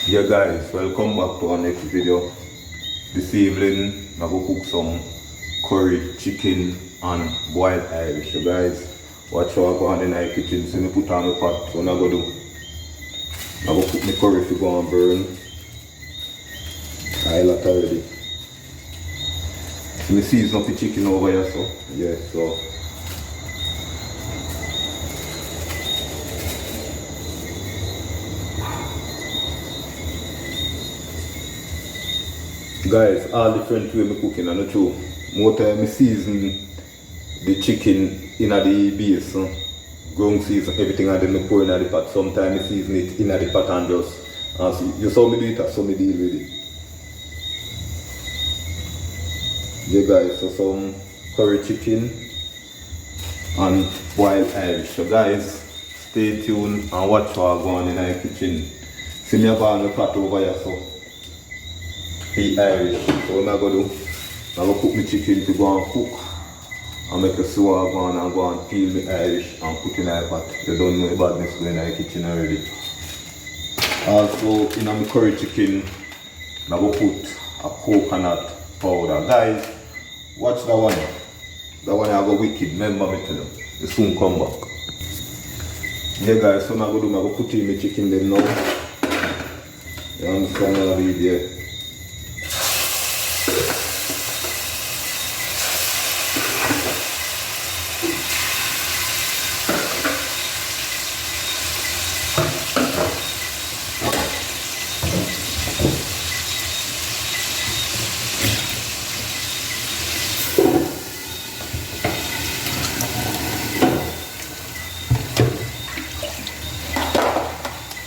Yeah guys, welcome back to our next video. This evening I'm going to cook some curry chicken and boiled Irish. So guys, watch how I go on in the kitchen. See me put on my pot. So what I'm going to do, I'm going to put my curry to go and burn. I like already. So me season up the chicken over here, so yeah, so guys, all different way me cooking, and not true. More time me season the chicken in the base, ground season, everything, and then me pour in the pot. Sometimes me season it in the pot and just, you saw me do it, that's how me deal with it. Yeah guys, so some curry chicken and boiled Irish. So guys, stay tuned and watch how I go on in the kitchen. See me have on the pot over here, so the Irish. So what I'm going to do, I'm going to put my chicken to go and cook and make a sour go and go and peel my Irish and put in the pot. You don't know the badness going in the kitchen already. Also in my curry chicken, I'm going to put a coconut powder. Guys, watch that one. That one I go wicked, remember me to them. They soon come back. Yeah guys, so I'm going to do, I'm going to put in my chicken then now. You understand what I read here?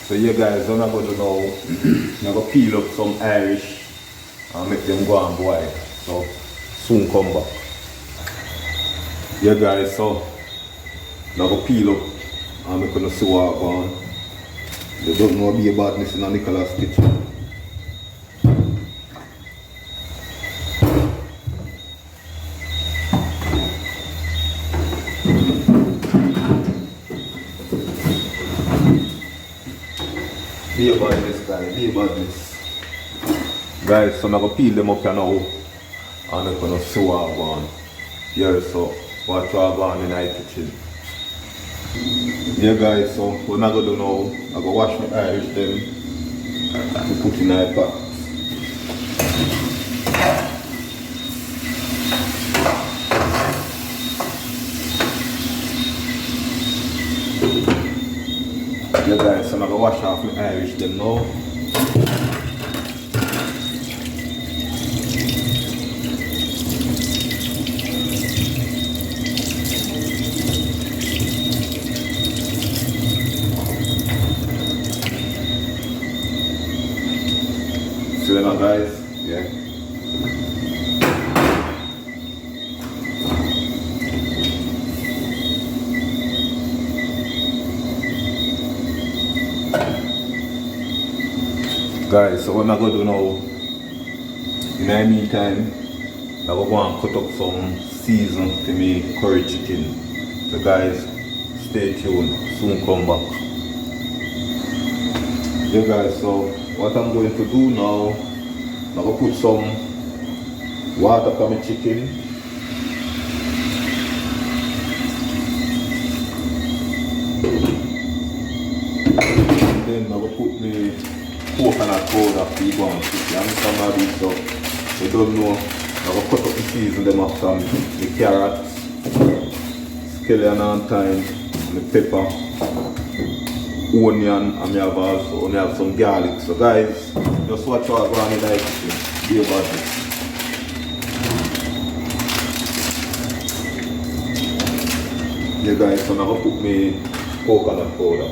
So yeah guys, what I'm going to do now, I'm going to peel up some Irish and make them go and boil. So soon come back. Yeah guys, so I'm going to peel up and make them sour go on. You don't know be a badness in a Nicholas kitchen. Be about this guys, be about this. Guys, so I'm going to peel them up here now and I'm going to sew up on. Yeah, so watch how I go on in the kitchen. Yeah guys, so what I'm going to do now, I'm going to wash my Irish them to put in the pot. Yeah guys, so I'm going to wash off my Irish them now. See that guys? Yeah. Guys, so what I'm going to do now, in the meantime, I'm going to go and cut up some season to my curry chicken. So guys, stay tuned, soon come back. Yeah guys, so what I'm going to do now, I'm going to put some water for my chicken. And then I'm going to put my coconut powder for you and chicken. I'm just going to do so you don't know. I'm going to cut up the season them up some the carrots, scallion and thyme, the pepper, onion, and I have some garlic. So guys, just watch how I go on in the kitchen. Be about it. Yeah guys, so I'm going to put my coconut powder.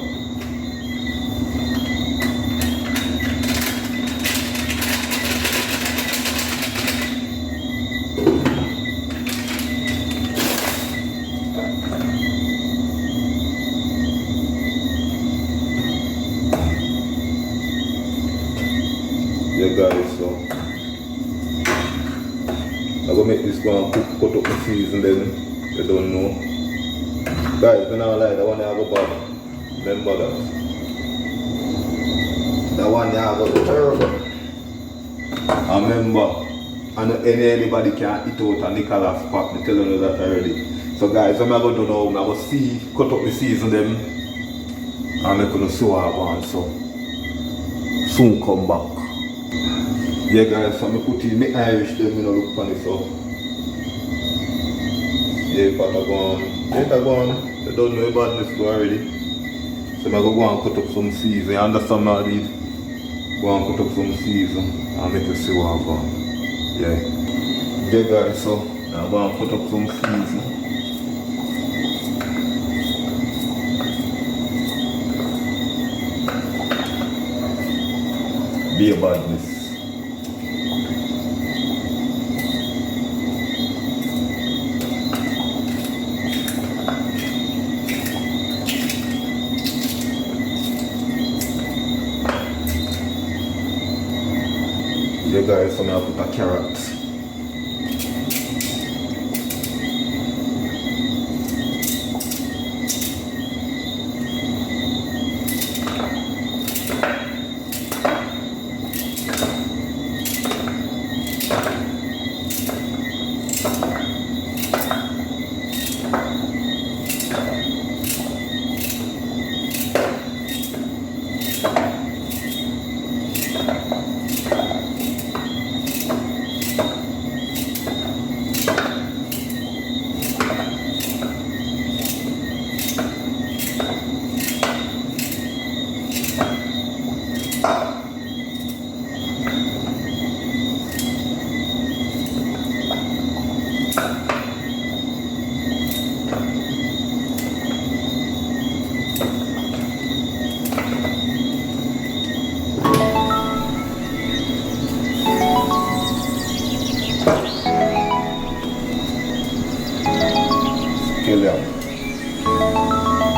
Yeah guys, so I'm going to make this go and cut up the season then, you don't know. Guys, when I lie, that one I go bad. Remember that. That one me have a terrible. I remember, and anybody can eat out a Nicholas pack, me telling you that already. So guys, what I'm going to do now, I'm going to cut up the season them, and I'm going to see what I want, so soon come back. Yeah guys, so I'm going to put in my Irish them, you know, look funny, so. Yeah, Patagon, they don't know about this already. So I'm going to go and cut up some season, you understand now, dude? Go and cut up some season, and make you see what I'm going. Yeah. Yeah guys, so I'm going to cut up some season. Be a badness. Yeah guys, so now I put a carrot.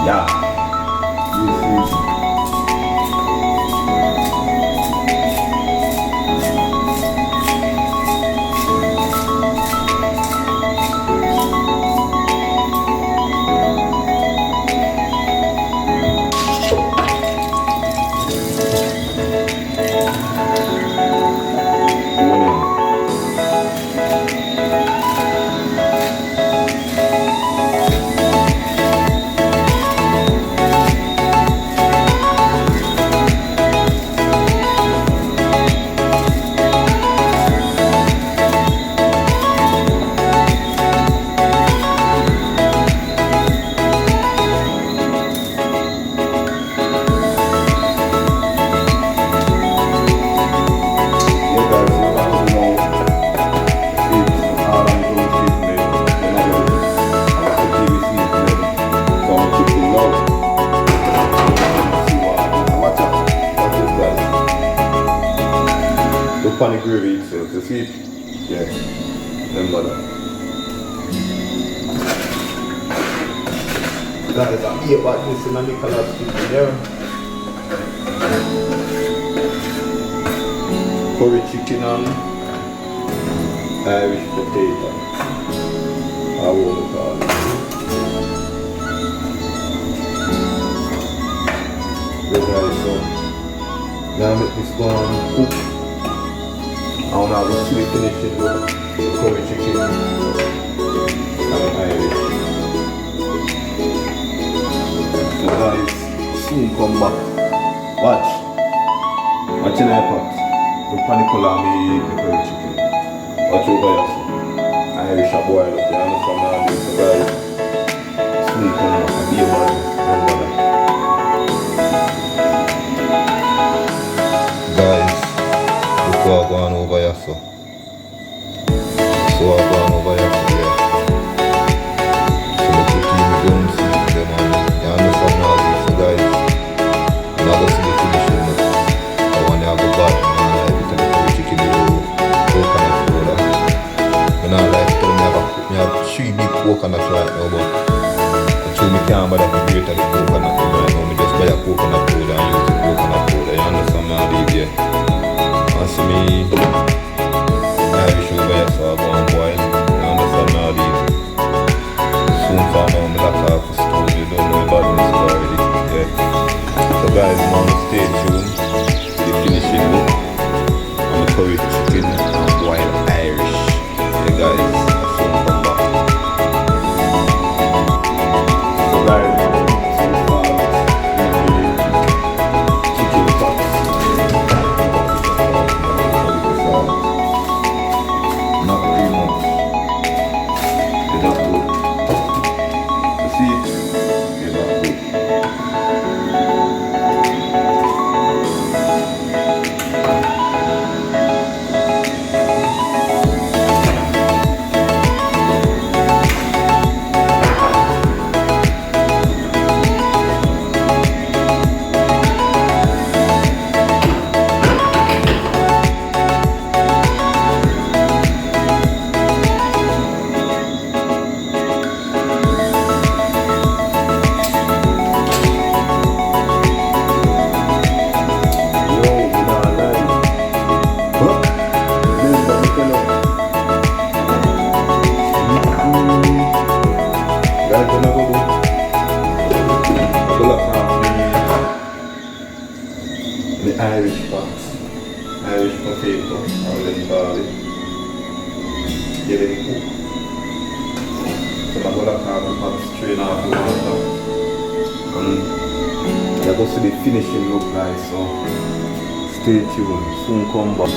Yeah. Funny gravy itself, you see it? Yeah, remember that. Guys, I'm here about this in a Nicholas kitchen there. Curry chicken and Irish potato. I will call it. Yeah guys, so now make this go and cook. I want to have a sweet finishing with curry chicken and Irish. So guys, soon come back. Watch in the pot. The panic color me the curry chicken. Watch over here. Irish a boil up. You understand now? So guys, soon come back and be a man. Remember that. Guys, so I'm going over here, so I'm going over here, so yeah. So I'm putting the gun season them and you understand now this, so guys. I'm not going to see the finishing, but I want to have a bad and I like it and the curry chicken with coconut powder. And I like to tell me I have 3 big coconuts right now, but actually I can't bother to grate the coconut right now. I just buy a coconut powder and use the coconut powder, you understand now this, yeah. See me curry chicken and wild Irish. Yeah guys, soon come back. So guys, so far chicken chops. Not too much. It's not good. You see it? It's not good. The Irish pot, Irish potato, how they call it. Get it cooked. So I'm going to have the pot strain off the water. And you're going to see the finishing look guys, so stay tuned, soon come back.